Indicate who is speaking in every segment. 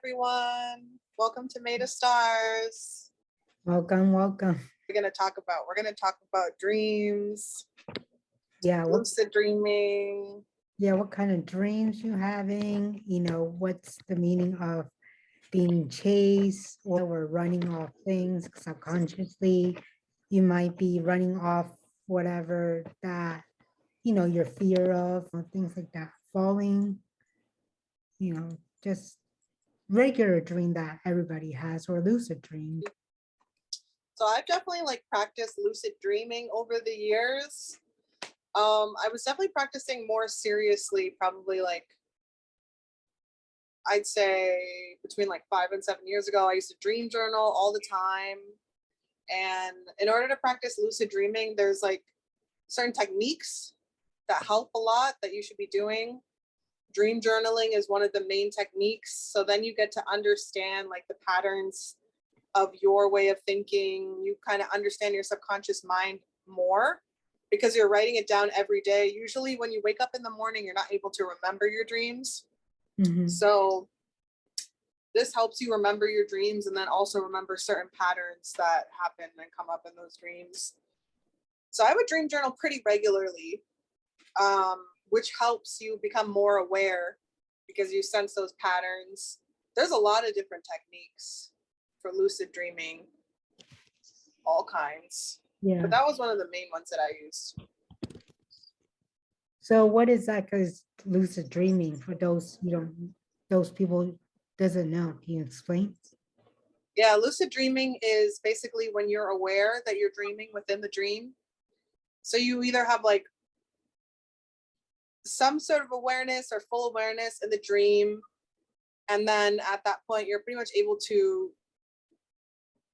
Speaker 1: everyone. Welcome to Made of Stars.
Speaker 2: Welcome.
Speaker 1: We're gonna talk about dreams,
Speaker 2: Yeah,
Speaker 1: lucid dreaming.
Speaker 2: what kind of dreams you having? What's the meaning of being chased or running off things subconsciously? You might be running off whatever that, your fear of, or things like that. Falling, just regular dream that everybody has, or lucid dream.
Speaker 1: So I've definitely practiced lucid dreaming over the years. I was definitely practicing more seriously, probably I'd say between 5 and 7 years ago. I used to dream journal all the time. And in order to practice lucid dreaming, there's certain techniques that help a lot that you should be doing. Dream journaling is one of the main techniques. So then you get to understand the patterns of your way of thinking. You kind of understand your subconscious mind more because you're writing it down every day. Usually when you wake up in the morning, you're not able to remember your dreams.
Speaker 2: Mhm.
Speaker 1: So this helps you remember your dreams and then also remember certain patterns that happen and come up in those dreams. So I would dream journal pretty regularly, which helps you become more aware because you sense those patterns. There's a lot of different techniques for lucid dreaming, all kinds.
Speaker 2: Yeah.
Speaker 1: But that was one of the main ones that I used.
Speaker 2: So what is that? Because lucid dreaming, for those those people doesn't know, can you explain?
Speaker 1: Yeah, lucid dreaming is basically when you're aware that you're dreaming within the dream. So you either have some sort of awareness or full awareness in the dream. And then at that point, you're pretty much able to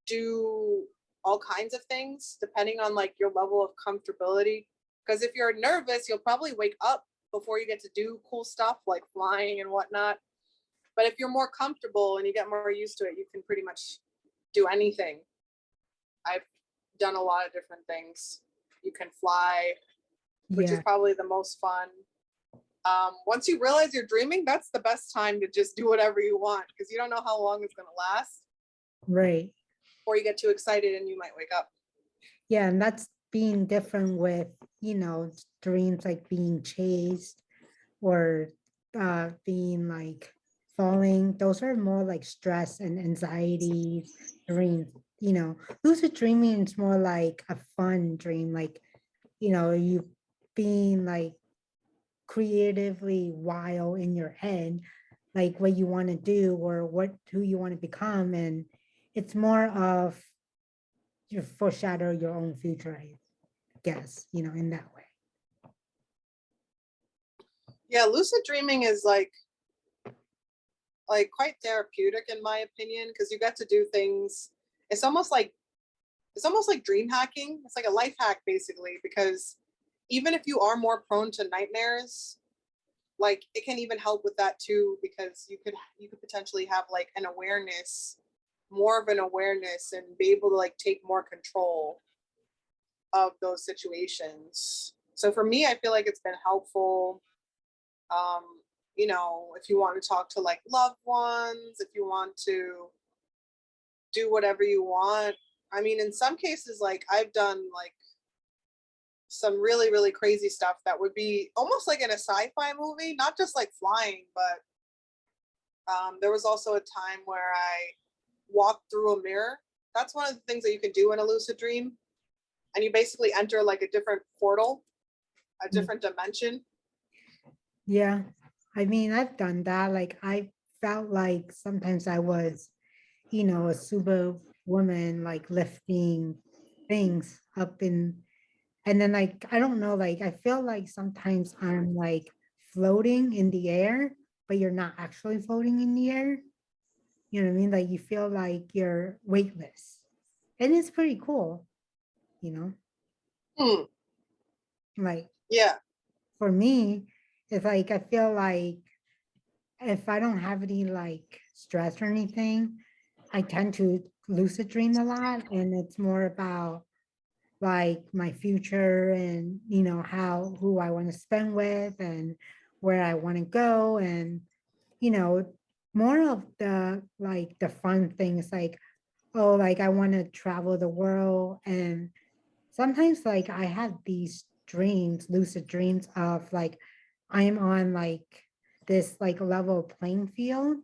Speaker 1: do all kinds of things depending on your level of comfortability. Because if you're nervous, you'll probably wake up before you get to do cool stuff like flying and whatnot. But if you're more comfortable and you get more used to it, you can pretty much do anything. I've done a lot of different things. You can fly, which is probably the most fun. Once you realize you're dreaming, that's the best time to just do whatever you want because you don't know how long it's going to last.
Speaker 2: Right.
Speaker 1: Or you get too excited and you might wake up.
Speaker 2: Yeah, and that's being different with, dreams like being chased or being falling. Those are more like stress and anxiety dreams. Lucid dreaming is more like a fun dream, you being creatively wild in your head, what you want to do or who you want to become. And it's more of you foreshadow your own future, I guess, in that way.
Speaker 1: Yeah, lucid dreaming is quite therapeutic in my opinion because you get to do things. It's almost like dream hacking. It's like a life hack basically because even if you are more prone to nightmares, it can even help with that too because you could potentially have an awareness, more of an awareness, and be able to take more control of those situations. So for me, I feel like it's been helpful. If you want to talk to loved ones, if you want to do whatever you want. I mean, in some cases, I've done some really, really crazy stuff that would be almost like in a sci-fi movie, not just flying, but there was also a time where I walked through a mirror. That's one of the things that you can do in a lucid dream. And you basically enter a different portal, a different dimension.
Speaker 2: Yeah. I mean, I've done that. I felt like sometimes I was, a super woman, lifting things up and then I don't know, I feel like sometimes I'm floating in the air, but you're not actually floating in the air. You know what I mean? You feel like you're weightless. And it's pretty cool, you know?
Speaker 1: Yeah.
Speaker 2: For me, it's I feel like if I don't have any stress or anything, I tend to lucid dream a lot. And it's more about my future and who I want to spend with and where I want to go. And more of the like the fun things like, oh, like I want to travel the world. And sometimes like I have these dreams, lucid dreams of like I'm on like this like level playing field,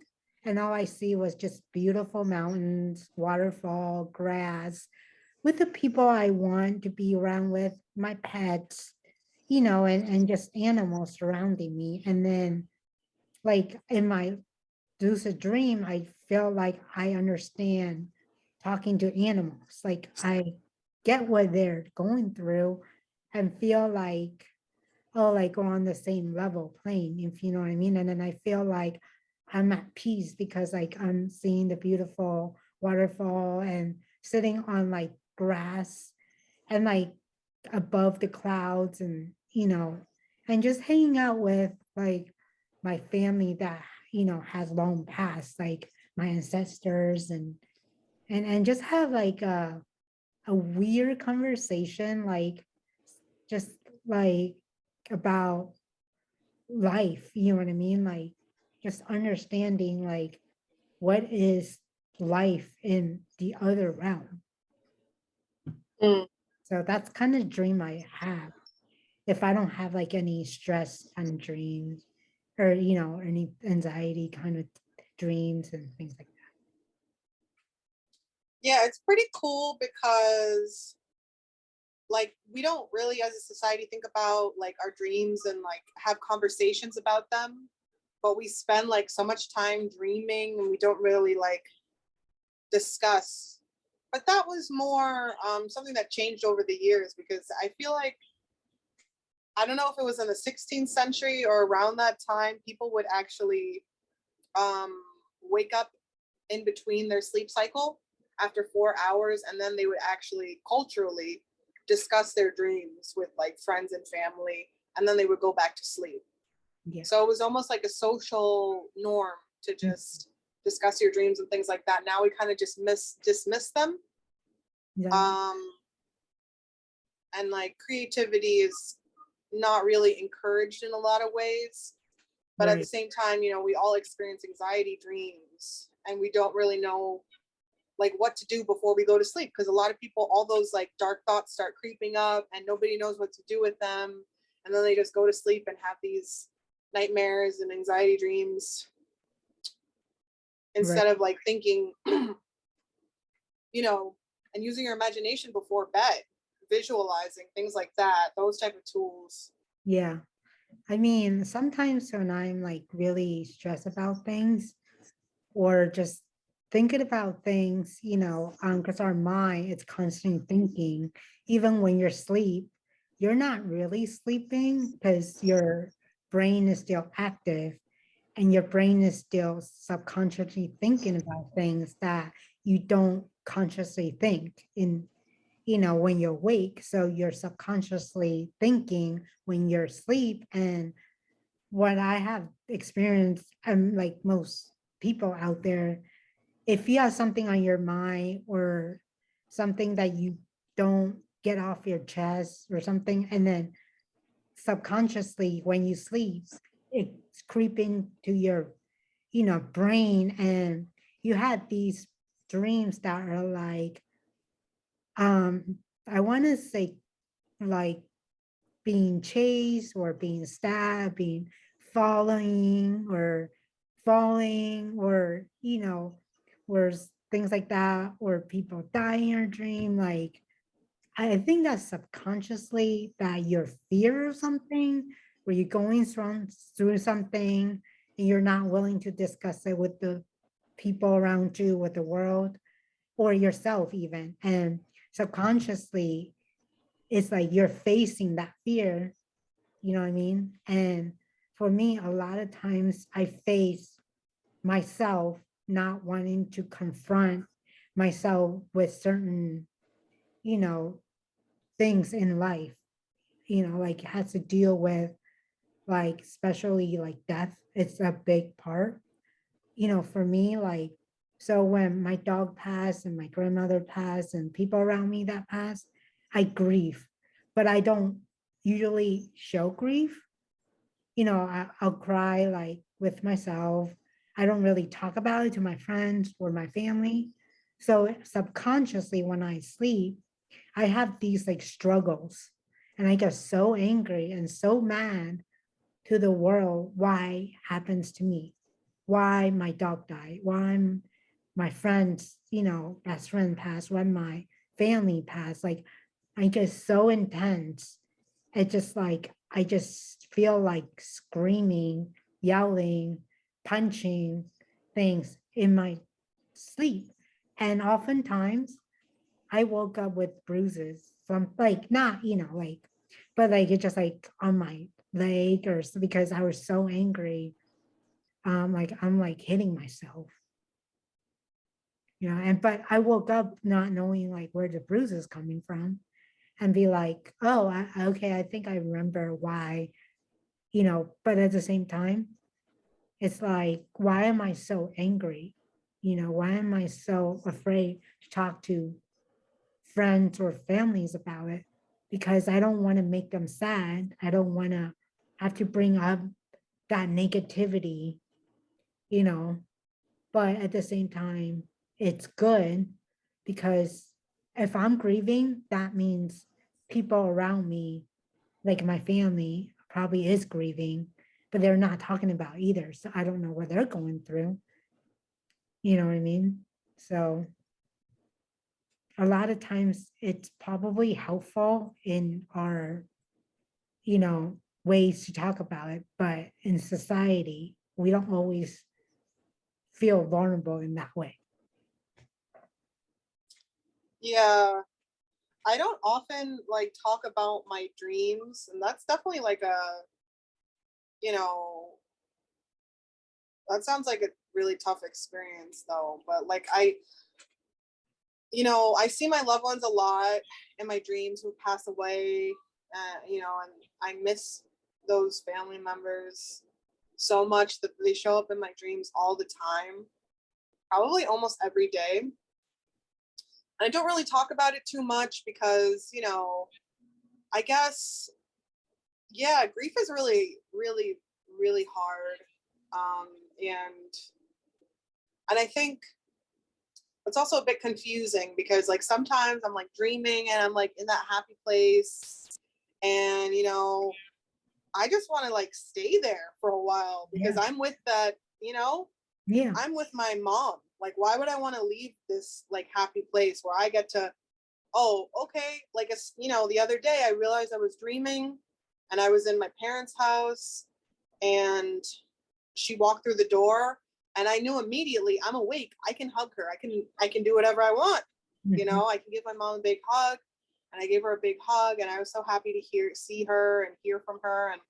Speaker 2: and all I see was just beautiful mountains, waterfall, grass, with the people I want to be around with, my pets, and just animals surrounding me. And then like in my lucid dream, I feel like I understand talking to animals. Like I get what they're going through and feel like, oh, like we're on the same level playing, if you know what I mean. And then I feel like I'm at peace because like I'm seeing the beautiful waterfall and sitting on like grass and like above the clouds, and and just hanging out with like my family that has long passed, like my ancestors, and just have like a weird conversation, like just like about life, you know what I mean, like just understanding like what is life in the other realm.
Speaker 1: Mm.
Speaker 2: So that's kind of dream I have if I don't have like any stress kind of dreams, or any anxiety kind of dreams and things like
Speaker 1: Yeah, it's pretty cool because like we don't really as a society think about like our dreams and like have conversations about them, but we spend like so much time dreaming and we don't really like discuss. But that was more something that changed over the years because I feel like I don't know if it was in the 16th century or around that time, people would actually um, wake up in between their sleep cycle after 4 hours, and then they would actually culturally discuss their dreams with like friends and family, and then they would go back to sleep.
Speaker 2: that. Yeah.
Speaker 1: So it was almost like a social norm to just discuss your dreams and things like that. Now we kind of just dismiss them.
Speaker 2: Yeah.
Speaker 1: Um, and like creativity is not really encouraged in a lot of ways. But at the
Speaker 2: Right.
Speaker 1: same time, we all experience anxiety dreams and we don't really know like what to do before we go to sleep because a lot of people, all those like dark thoughts start creeping up and nobody knows what to do with them, and then they just go to sleep and have these nightmares and anxiety dreams
Speaker 2: Right.
Speaker 1: instead of like thinking, and using your imagination before bed, visualizing things like that, those type of tools.
Speaker 2: Yeah. I mean, sometimes when I'm like really stressed about things or just thinking about things, because our mind it's constantly thinking, even when you're asleep, you're not really sleeping because your brain is still active, and your brain is still subconsciously thinking about things that you don't consciously think in when you're awake. So you're subconsciously thinking when you're asleep. And what I have experienced, like most people out there, if you have something on your mind or something that you don't get off your chest or something, and then subconsciously when you sleep, it's creeping to your brain, and you had these dreams that are like, I want to say like being chased or being stabbed, being following or falling, or or things like that, or people die in your dream. Like I think that subconsciously that your fear of something, where you're going through something and you're not willing to discuss it with the people around you, with the world, or yourself even. And subconsciously, it's like you're facing that fear, you know what I mean? And for me, a lot of times I face myself not wanting to confront myself with certain, you know, things in life, like it has to deal with like, especially like death. It's a big part, for me, like, so when my dog passed and my grandmother passed and people around me that passed, I grieve, but I don't usually show grief. I'll cry like with myself. I don't really talk about it to my friends or my family. So subconsciously, when I sleep, I have these like struggles and I get so angry and so mad to the world why happens to me, why my dog died, my friends, best friend passed, when my family passed. Like I get so intense. It just like I just feel like screaming, yelling, punching things in my sleep. And oftentimes I woke up with bruises from like not, like, but like it just like on my leg or because I was so angry. Like I'm like hitting myself, and but I woke up not knowing like where the bruises coming from and be like, oh, okay, I think I remember why, but at the same time, it's like, why am I so angry? Why am I so afraid to talk to friends or families about it? Because I don't want to make them sad. I don't want to have to bring up that negativity, you know, but at the same time, it's good because if I'm grieving, that means people around me, like my family, probably is grieving, but they're not talking about either. So I don't know what they're going through. You know what I mean? So a lot of times it's probably helpful in our, ways to talk about it, but in society, we don't always feel vulnerable in that way.
Speaker 1: Yeah. I don't often like talk about my dreams, and that's definitely like you know, that sounds like a really tough experience though. But like I see my loved ones a lot in my dreams who pass away, and I miss those family members so much that they show up in my dreams all the time, probably almost every day. And I don't really talk about it too much because, I guess, yeah, grief is really, really, really hard. Um, and and I think it's also a bit confusing because like sometimes I'm like dreaming and I'm like in that happy place, and I just want to like stay there for a while because
Speaker 2: Yeah.
Speaker 1: I'm with
Speaker 2: Yeah.
Speaker 1: I'm with my mom. Like, why would I want to leave this like happy place where I get to, oh, okay, like the other day I realized I was dreaming and I was in my parents' house, and she walked through the door and I knew immediately I'm awake. I can hug her. I can do whatever I want.
Speaker 2: Mhm.
Speaker 1: I can give my mom a big hug, and I gave her a big hug, and I was so happy to see her and hear from her and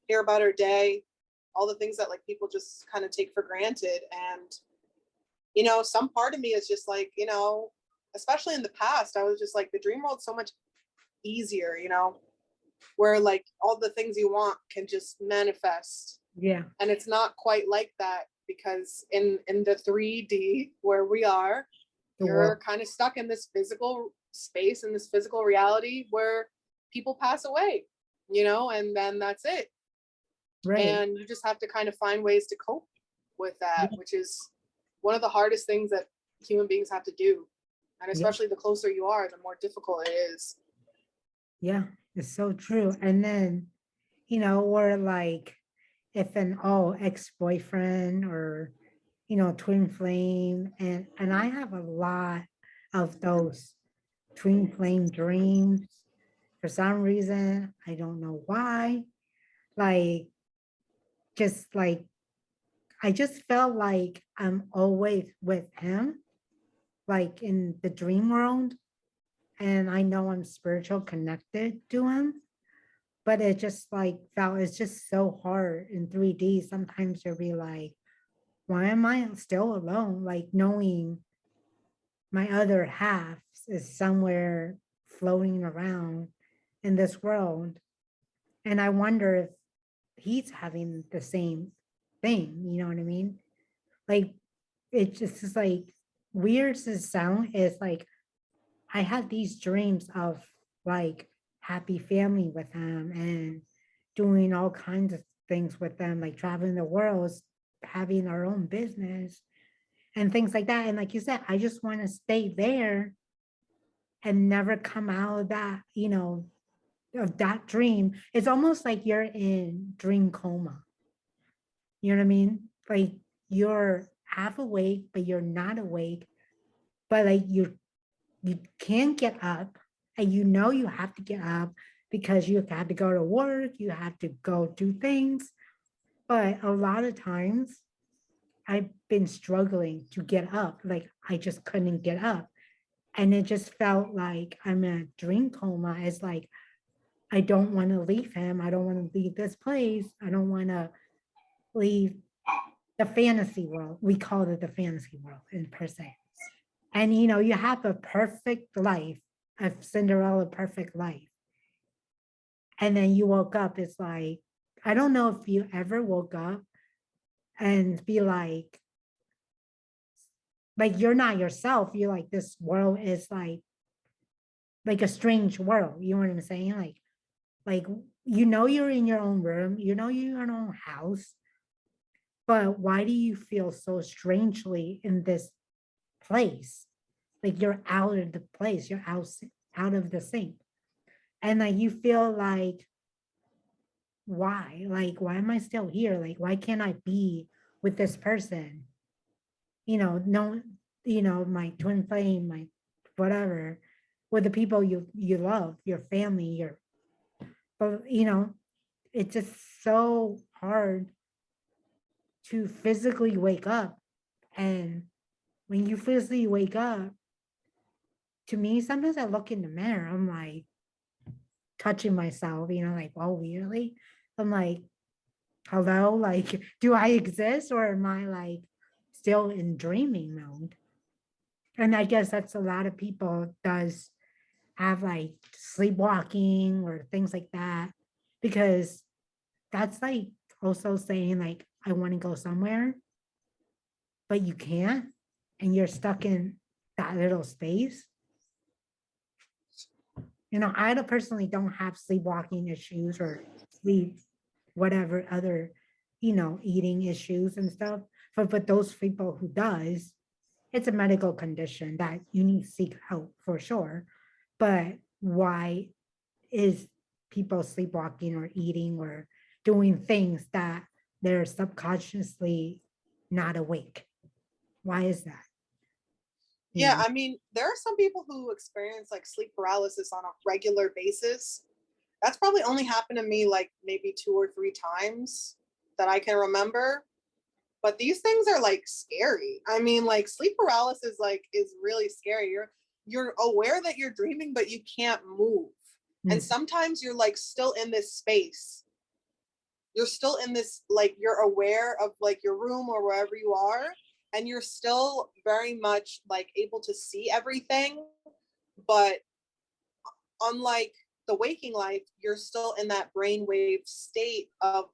Speaker 1: hear about her day, all the things that like people just kind of take for granted. And some part of me is just like, especially in the past, I was just like, the dream world's so much easier, where like all the things you want can just manifest.
Speaker 2: Yeah.
Speaker 1: And it's not quite like that because in the 3D where we are,
Speaker 2: The world.
Speaker 1: you're kind of stuck in this physical space, in this physical reality where people pass away, and then that's it.
Speaker 2: Right.
Speaker 1: And you just have to kind of find ways to cope with that,
Speaker 2: Yeah.
Speaker 1: which is one of the hardest things that human beings have to do. And
Speaker 2: Yeah.
Speaker 1: especially the closer you are, the more difficult it is.
Speaker 2: Yeah. It's so true. And then, or like if an ex-boyfriend or twin flame, and I have a lot of those twin flame dreams for some reason. I don't know why. Like just like I just felt like I'm always with him, like in the dream world. And I know I'm spiritual connected to him, but it just like felt it's just so hard in 3D. Sometimes you'll be like, why am I still alone? Like knowing my other half is somewhere floating around in this world. And I wonder if he's having the same thing, you know what I mean? Like it just is like weird to sound is like I had these dreams of like happy family with him and doing all kinds of things with them, like traveling the world, having our own business and things like that. And like you said, I just want to stay there and never come out of that, of that dream. It's almost like you're in dream coma. You know what I mean? Like you're half awake, but you're not awake. But like you can't get up, and you have to get up because you have to go to work, you have to go do things. But a lot of times I've been struggling to get up. Like I just couldn't get up. And it just felt like I'm in a dream coma. It's like I don't want to leave him. I don't want to leave this place. I don't want to leave the fantasy world. We call it the fantasy world in per se. And you have a perfect life, a Cinderella perfect life. And then you woke up, it's like, I don't know if you ever woke up and be like you're not yourself. You're like, this world is like a strange world. You know what I'm saying? Like you're in your own room, you're in your own house, but why do you feel so strangely in this place? Like you're out of the place, you're out of the sync. And like you feel like, why? Like, why am I still here? Like, why can't I be with this person? No, my twin flame, my whatever, with the people you love, your family, but it's just so hard to physically wake up. And when you physically wake up, to me, sometimes I look in the mirror, I'm like touching myself, like, oh, really? I'm like, hello, like, do I exist or am I like still in dreaming mode? And I guess that's a lot of people does have like sleepwalking or things like that, because that's like also saying like, I want to go somewhere, but you can't, and you're stuck in that little space. I personally don't have sleepwalking issues or sleep, whatever other, eating issues and stuff. But those people who does, it's a medical condition that you need to seek help for sure. But why is people sleepwalking or eating or doing things that they're subconsciously not awake? Why is that?
Speaker 1: Yeah, I mean, there are some people who experience like sleep paralysis on a regular basis. That's probably only happened to me like maybe 2 or 3 times that I can remember. But these things are like scary. I mean, like sleep paralysis like is really scary. You're aware that you're dreaming, but you can't move. And sometimes you're like still in this space. You're still in this, like you're aware of like your room or wherever you are, and you're still very much like able to see everything. But unlike the waking life, you're still in that brainwave state of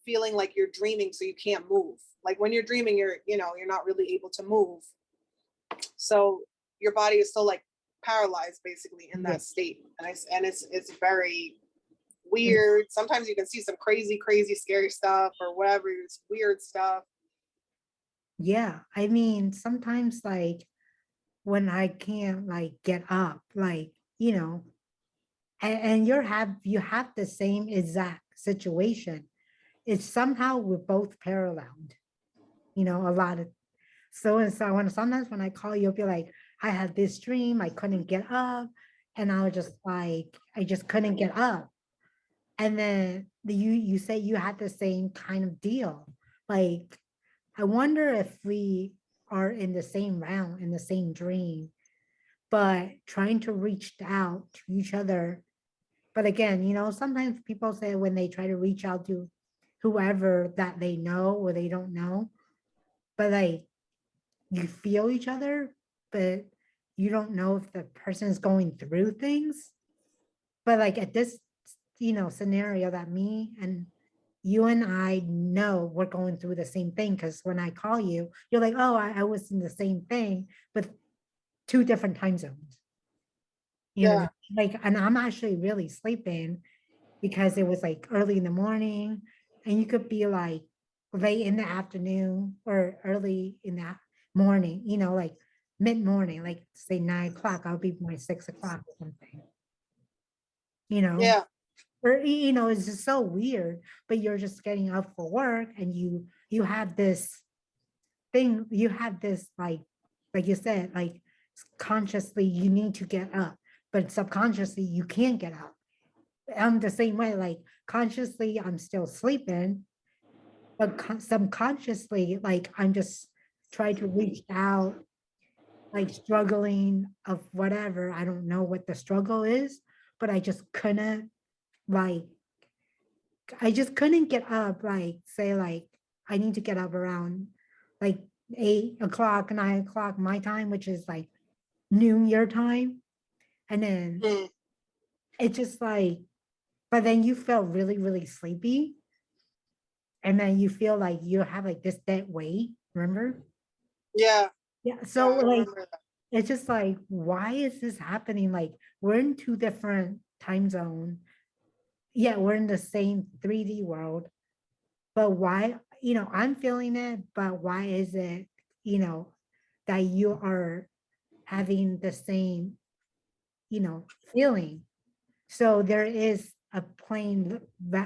Speaker 1: feeling like you're dreaming, so you can't move. Like when you're dreaming, you're not really able to move. So your body is still like paralyzed basically in that state. And it's very weird. Sometimes you can see some crazy, scary stuff or whatever. It's weird stuff.
Speaker 2: Yeah, I mean, sometimes like when I can't like get up, like, and you have the same exact situation. It's somehow we're both paralleled, a lot of so and so when sometimes when I call you, you'll be like, I had this dream, I couldn't get up, and I was just like, I just couldn't get up. And then you say you had the same kind of deal. Like, I wonder if we are in the same realm, in the same dream, but trying to reach out to each other. But again, sometimes people say when they try to reach out to whoever that they know or they don't know, but like you feel each other, but you don't know if the person is going through things. But like at this, scenario that me and you and I know we're going through the same thing, because when I call you, you're like, oh, I was in the same thing, but 2 different time zones.
Speaker 1: Yeah.
Speaker 2: Like, and I'm actually really sleeping because it was like early in the morning, and you could be like late in the afternoon or early in the morning, like mid-morning, like say 9 o'clock, I'll be my 6 o'clock or something, you know,
Speaker 1: Yeah.
Speaker 2: or it's just so weird, but you're just getting up for work and you have this thing, you have this like you said, like consciously you need to get up, but subconsciously you can't get up. I'm the same way, like consciously I'm still sleeping, but subconsciously, like I'm just trying to reach out, like struggling of whatever. I don't know what the struggle is, but I just couldn't, like, I just couldn't get up, like, say, like, I need to get up around like 8 o'clock, 9 o'clock my time, which is like noon your time. And then
Speaker 1: Mm.
Speaker 2: it's just like, but then you feel really, really sleepy. And then you feel like you have like this dead weight, remember?
Speaker 1: Yeah.
Speaker 2: Yeah.
Speaker 1: Yeah.
Speaker 2: So
Speaker 1: I
Speaker 2: like
Speaker 1: remember that.
Speaker 2: it's just like, why is this happening? Like we're in two different time zone. Yeah, we're in the same 3D world, but why, I'm feeling it, but why is it, that you are having the same, feeling? So there is a plane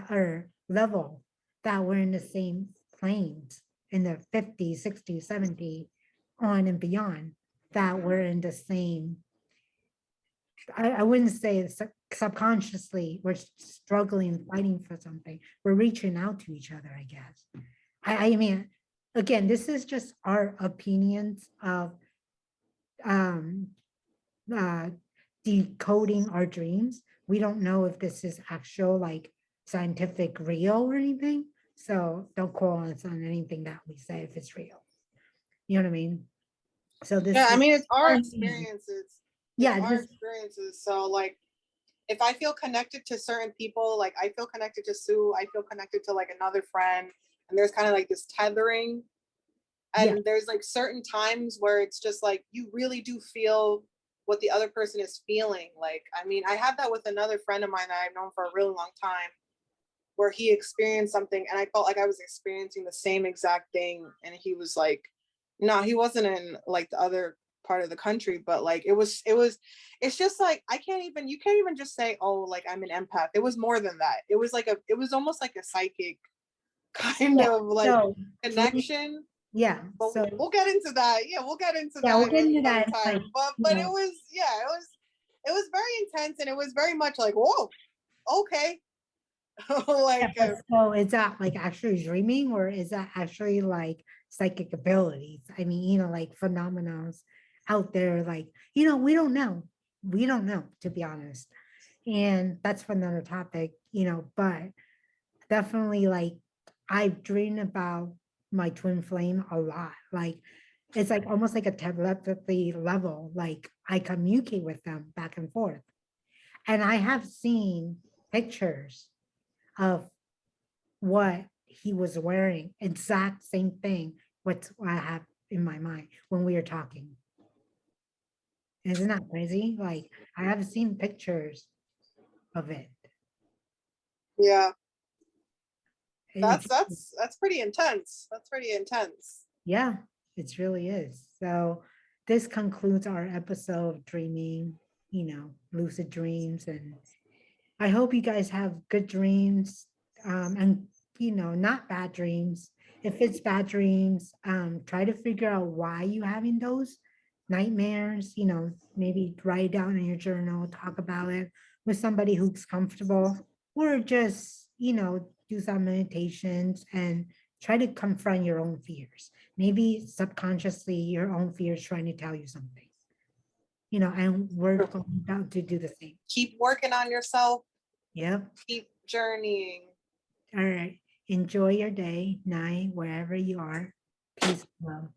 Speaker 2: or level that we're in the same planes in the 50, 60, 70, on and beyond, that we're in the same. I wouldn't say subconsciously we're struggling, fighting for something. We're reaching out to each other, I guess. I mean, again, this is just our opinions of um uh decoding our dreams. We don't know if this is actual, like, scientific real or anything. So don't quote us on anything that we say if it's real. You know what I mean? So
Speaker 1: Yeah.
Speaker 2: this
Speaker 1: I
Speaker 2: is
Speaker 1: mean, it's our
Speaker 2: our opinion.
Speaker 1: experiences. It's
Speaker 2: Yeah,
Speaker 1: our
Speaker 2: this,
Speaker 1: experiences. So like, if I feel connected to certain people, like I feel connected to Sue, I feel connected to like another friend, and there's kind of like this tethering.
Speaker 2: yeah,
Speaker 1: And there's like certain times where it's just like you really do feel what the other person is feeling. Like, I mean, I had that with another friend of mine that I've known for a really long time, where he experienced something and I felt like I was experiencing the same exact thing. And he was like, no, he wasn't in like the other part of the country, but like it's just like you can't even just say, oh, like I'm an empath. It was more than that. It was almost like a psychic kind
Speaker 2: yeah.
Speaker 1: of like
Speaker 2: So dream,
Speaker 1: connection.
Speaker 2: yeah.
Speaker 1: But
Speaker 2: So
Speaker 1: we'll get into that. Yeah, we'll get into
Speaker 2: yeah, we'll
Speaker 1: that
Speaker 2: get into
Speaker 1: another
Speaker 2: that in like,
Speaker 1: time. But it was, yeah, it was very intense, and it was very much like, whoa, okay.
Speaker 2: yeah,
Speaker 1: Like
Speaker 2: but so is that like actually dreaming, or is that actually like psychic abilities? I mean, like phenomena out there, like, we don't know. We don't know, to be honest. And that's for another topic, but definitely, like, I've dreamed about my twin flame a lot. Like it's like almost like a telepathy level. Like I communicate with them back and forth. And I have seen pictures of what he was wearing, exact same thing, what I have in my mind when we were talking. Isn't that crazy? Like I have seen pictures of it.
Speaker 1: yeah,
Speaker 2: It's,
Speaker 1: that's pretty intense. That's pretty intense.
Speaker 2: yeah, it really is. So this concludes our episode of dreaming, lucid dreams. And I hope you guys have good dreams, and not bad dreams. If it's bad dreams, try to figure out why you having those nightmares. Maybe write it down in your journal, talk about it with somebody who's comfortable, or just do some meditations and try to confront your own fears. Maybe subconsciously your own fears trying to tell you something. And we're going to do the same.
Speaker 1: Keep working on yourself.
Speaker 2: Yep.
Speaker 1: Keep journeying.
Speaker 2: All right. Enjoy your day, night, wherever you are. Peace and love.